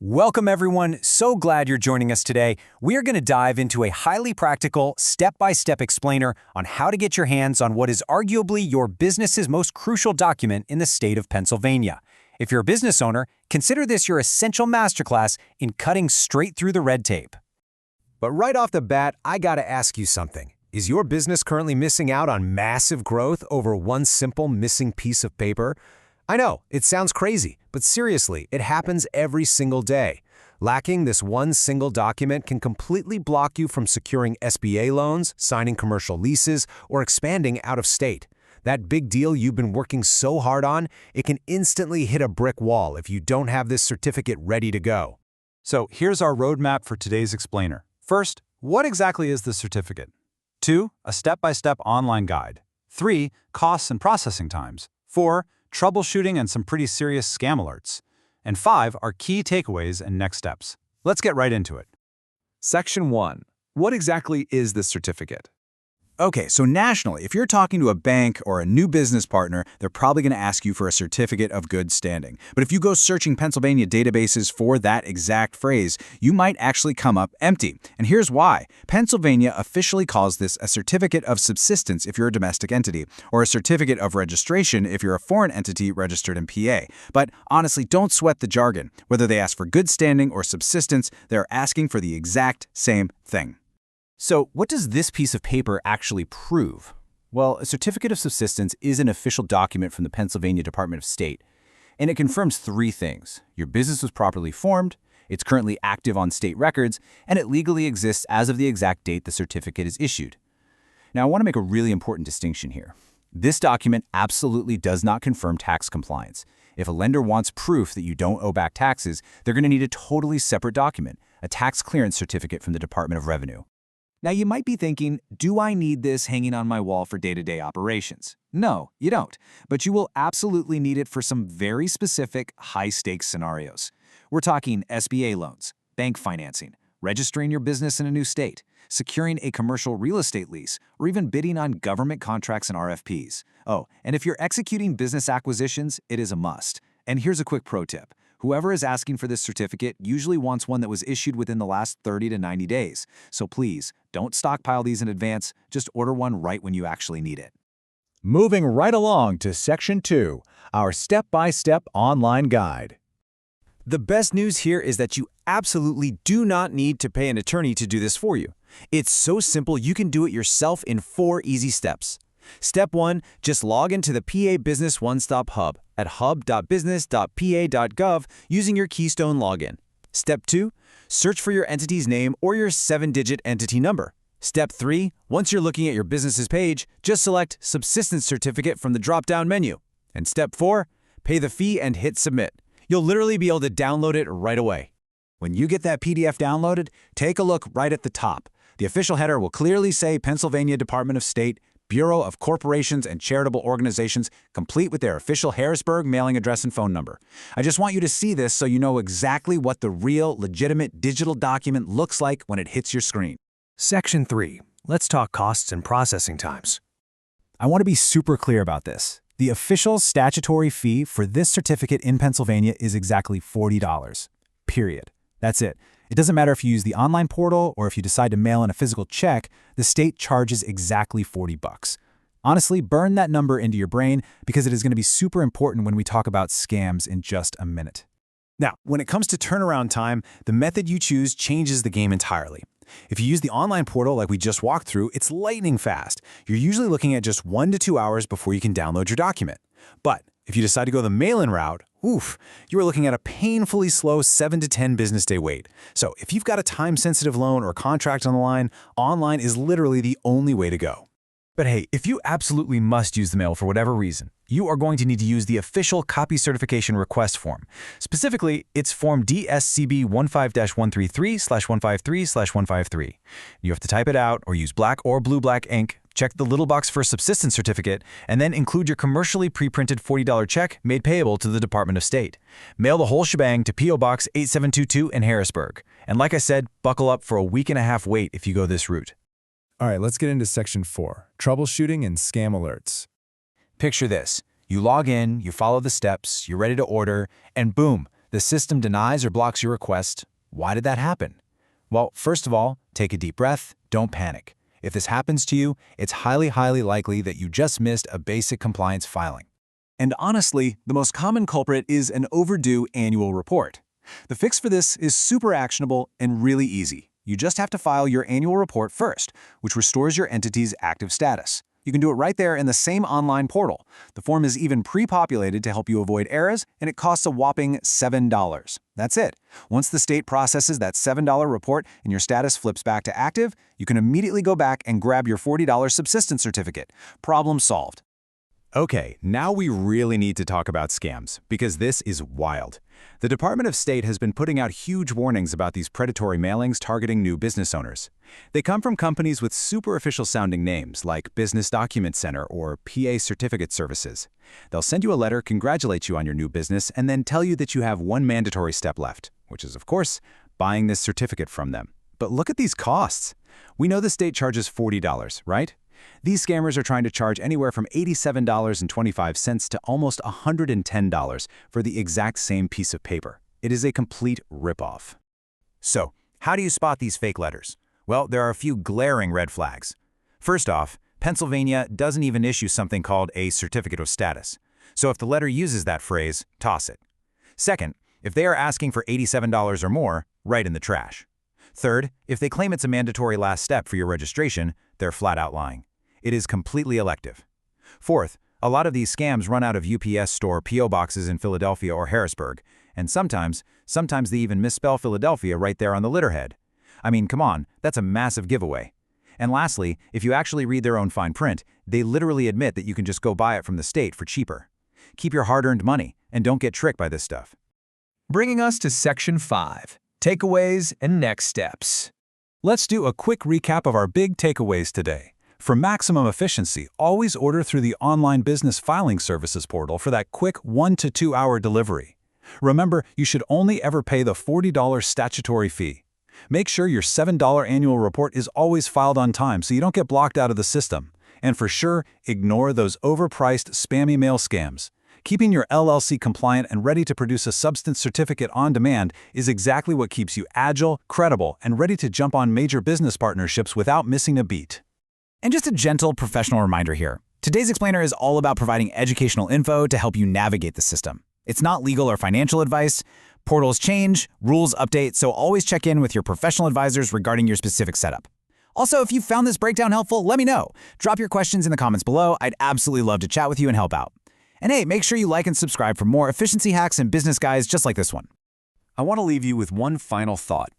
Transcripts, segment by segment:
Welcome everyone, so glad you're joining us today. We are going to dive into a highly practical, step-by-step explainer on how to get your hands on what is arguably your business's most crucial document in the state of Pennsylvania. If you're a business owner, consider this your essential masterclass in cutting straight through the red tape. But right off the bat, I gotta ask you something. Is your business currently missing out on massive growth over one simple missing piece of paper? I know, it sounds crazy, but seriously, it happens every single day. Lacking this one single document can completely block you from securing SBA loans, signing commercial leases, or expanding out of state. That big deal you've been working so hard on, it can instantly hit a brick wall if you don't have this certificate ready to go. So here's our roadmap for today's explainer. First, what exactly is the certificate? 2, a step-by-step online guide. 3, costs and processing times. 4, troubleshooting and some pretty serious scam alerts. And 5 are key takeaways and next steps. Let's get right into it. Section 1. What exactly is this certificate? Okay, so nationally, if you're talking to a bank or a new business partner, they're probably going to ask you for a certificate of good standing. But if you go searching Pennsylvania databases for that exact phrase, you might actually come up empty. And here's why. Pennsylvania officially calls this a certificate of subsistence if you're a domestic entity, or a certificate of registration if you're a foreign entity registered in PA. But honestly, don't sweat the jargon. Whether they ask for good standing or subsistence, they're asking for the exact same thing. So, what does this piece of paper actually prove? Well, a certificate of subsistence is an official document from the Pennsylvania Department of State, and it confirms 3 things. Your business was properly formed, it's currently active on state records, and it legally exists as of the exact date the certificate is issued. Now, I want to make a really important distinction here. This document absolutely does not confirm tax compliance. If a lender wants proof that you don't owe back taxes, they're going to need a totally separate document, a tax clearance certificate from the Department of Revenue. Now, you might be thinking, do I need this hanging on my wall for day-to-day operations? No, you don't, but you will absolutely need it for some very specific high-stakes scenarios. We're talking SBA loans, bank financing, registering your business in a new state, securing a commercial real estate lease, or even bidding on government contracts and RFPs. Oh, and if you're executing business acquisitions, it is a must. And here's a quick pro tip. Whoever is asking for this certificate usually wants one that was issued within the last 30 to 90 days. So please, don't stockpile these in advance, just order one right when you actually need it. Moving right along to Section 2, our step-by-step online guide. The best news here is that you absolutely do not need to pay an attorney to do this for you. It's so simple you can do it yourself in 4 easy steps. Step 1, just log into the PA Business One-Stop Hub at hub.business.pa.gov using your Keystone login. Step 2, search for your entity's name or your 7-digit entity number. Step 3, once you're looking at your business's page, just select Subsistence Certificate from the drop-down menu. And Step 4, pay the fee and hit Submit. You'll literally be able to download it right away. When you get that PDF downloaded, take a look right at the top. The official header will clearly say Pennsylvania Department of State, Bureau of Corporations and Charitable Organizations, complete with their official Harrisburg mailing address and phone number. I just want you to see this so you know exactly what the real, legitimate digital document looks like when it hits your screen. Section 3. Let's talk costs and processing times. I want to be super clear about this. The official statutory fee for this certificate in Pennsylvania is exactly $40. Period. That's it. It doesn't matter if you use the online portal or if you decide to mail in a physical check, the state charges exactly $40. Honestly, burn that number into your brain because it is going to be super important when we talk about scams in just a minute. Now, when it comes to turnaround time, the method you choose changes the game entirely. If you use the online portal like we just walked through, it's lightning fast. You're usually looking at just 1 to 2 hours before you can download your document. But if you decide to go the mail-in route, you are looking at a painfully slow 7 to 10 business day wait. So if you've got a time-sensitive loan or contract on the line, online is literally the only way to go. But hey, if you absolutely must use the mail for whatever reason, you are going to need to use the official copy certification request form. Specifically, it's form DSCB 15-133/153/153. You have to type it out or use black or blue-black ink, check the little box for subsistence certificate, and then include your commercially pre-printed $40 check made payable to the Department of State. Mail the whole shebang to P.O. Box 8722 in Harrisburg. And like I said, buckle up for a 1.5 week wait if you go this route. All right, let's get into Section 4, troubleshooting and scam alerts. Picture this. You log in, you follow the steps, you're ready to order, and boom, The system denies or blocks your request. Why did that happen? Well, first of all, take a deep breath. Don't panic. If this happens to you, it's highly likely that you just missed a basic compliance filing. And honestly, the most common culprit is an overdue annual report. The fix for this is super actionable and really easy. You just have to file your annual report first, which restores your entity's active status. You can do it right there in the same online portal. The form is even pre-populated to help you avoid errors, and it costs a whopping $7. That's it. Once the state processes that $7 report and your status flips back to active, you can immediately go back and grab your $40 subsistence certificate. Problem solved. Okay, now we really need to talk about scams, because this is wild. The Department of State has been putting out huge warnings about these predatory mailings targeting new business owners. They come from companies with super official-sounding names like Business Document Center or PA Certificate Services. They'll send you a letter, congratulate you on your new business, and then tell you that you have one mandatory step left, which is, of course, buying this certificate from them. But look at these costs. We know the state charges $40, right? These scammers are trying to charge anywhere from $87.25 to almost $110 for the exact same piece of paper. It is a complete ripoff. So, how do you spot these fake letters? Well, there are a few glaring red flags. First off, Pennsylvania doesn't even issue something called a certificate of status. So if the letter uses that phrase, toss it. Second, if they are asking for $87 or more, write in the trash. Third, if they claim it's a mandatory last step for your registration, they're flat out lying. It is completely elective. Fourth, a lot of these scams run out of UPS store P.O. boxes in Philadelphia or Harrisburg, and sometimes they even misspell Philadelphia right there on the letterhead. I mean, come on, that's a massive giveaway. And lastly, if you actually read their own fine print, they literally admit that you can just go buy it from the state for cheaper. Keep your hard-earned money, and don't get tricked by this stuff. Bringing us to Section 5, Takeaways and Next Steps. Let's do a quick recap of our big takeaways today. For maximum efficiency, always order through the online business filing services portal for that quick 1 to 2 hour delivery. Remember, you should only ever pay the $40 statutory fee. Make sure your $7 annual report is always filed on time so you don't get blocked out of the system. And for sure, ignore those overpriced, spammy mail scams. Keeping your LLC compliant and ready to produce a substance certificate on demand is exactly what keeps you agile, credible, and ready to jump on major business partnerships without missing a beat. And just a gentle professional reminder here. Today's explainer is all about providing educational info to help you navigate the system. It's not legal or financial advice. Portals change, rules update, so always check in with your professional advisors regarding your specific setup. Also, if you found this breakdown helpful, let me know. Drop your questions in the comments below. I'd absolutely love to chat with you and help out. And hey, make sure you like and subscribe for more efficiency hacks and business guides just like this one. I want to leave you with one final thought.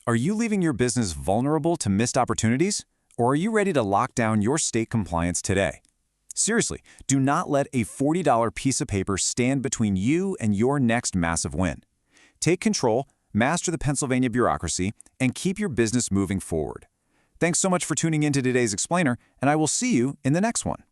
Are you leaving your business vulnerable to missed opportunities? Or are you ready to lock down your state compliance today? Seriously, do not let a $40 piece of paper stand between you and your next massive win. Take control, master the Pennsylvania bureaucracy, and keep your business moving forward. Thanks so much for tuning in to today's explainer, and I will see you in the next one.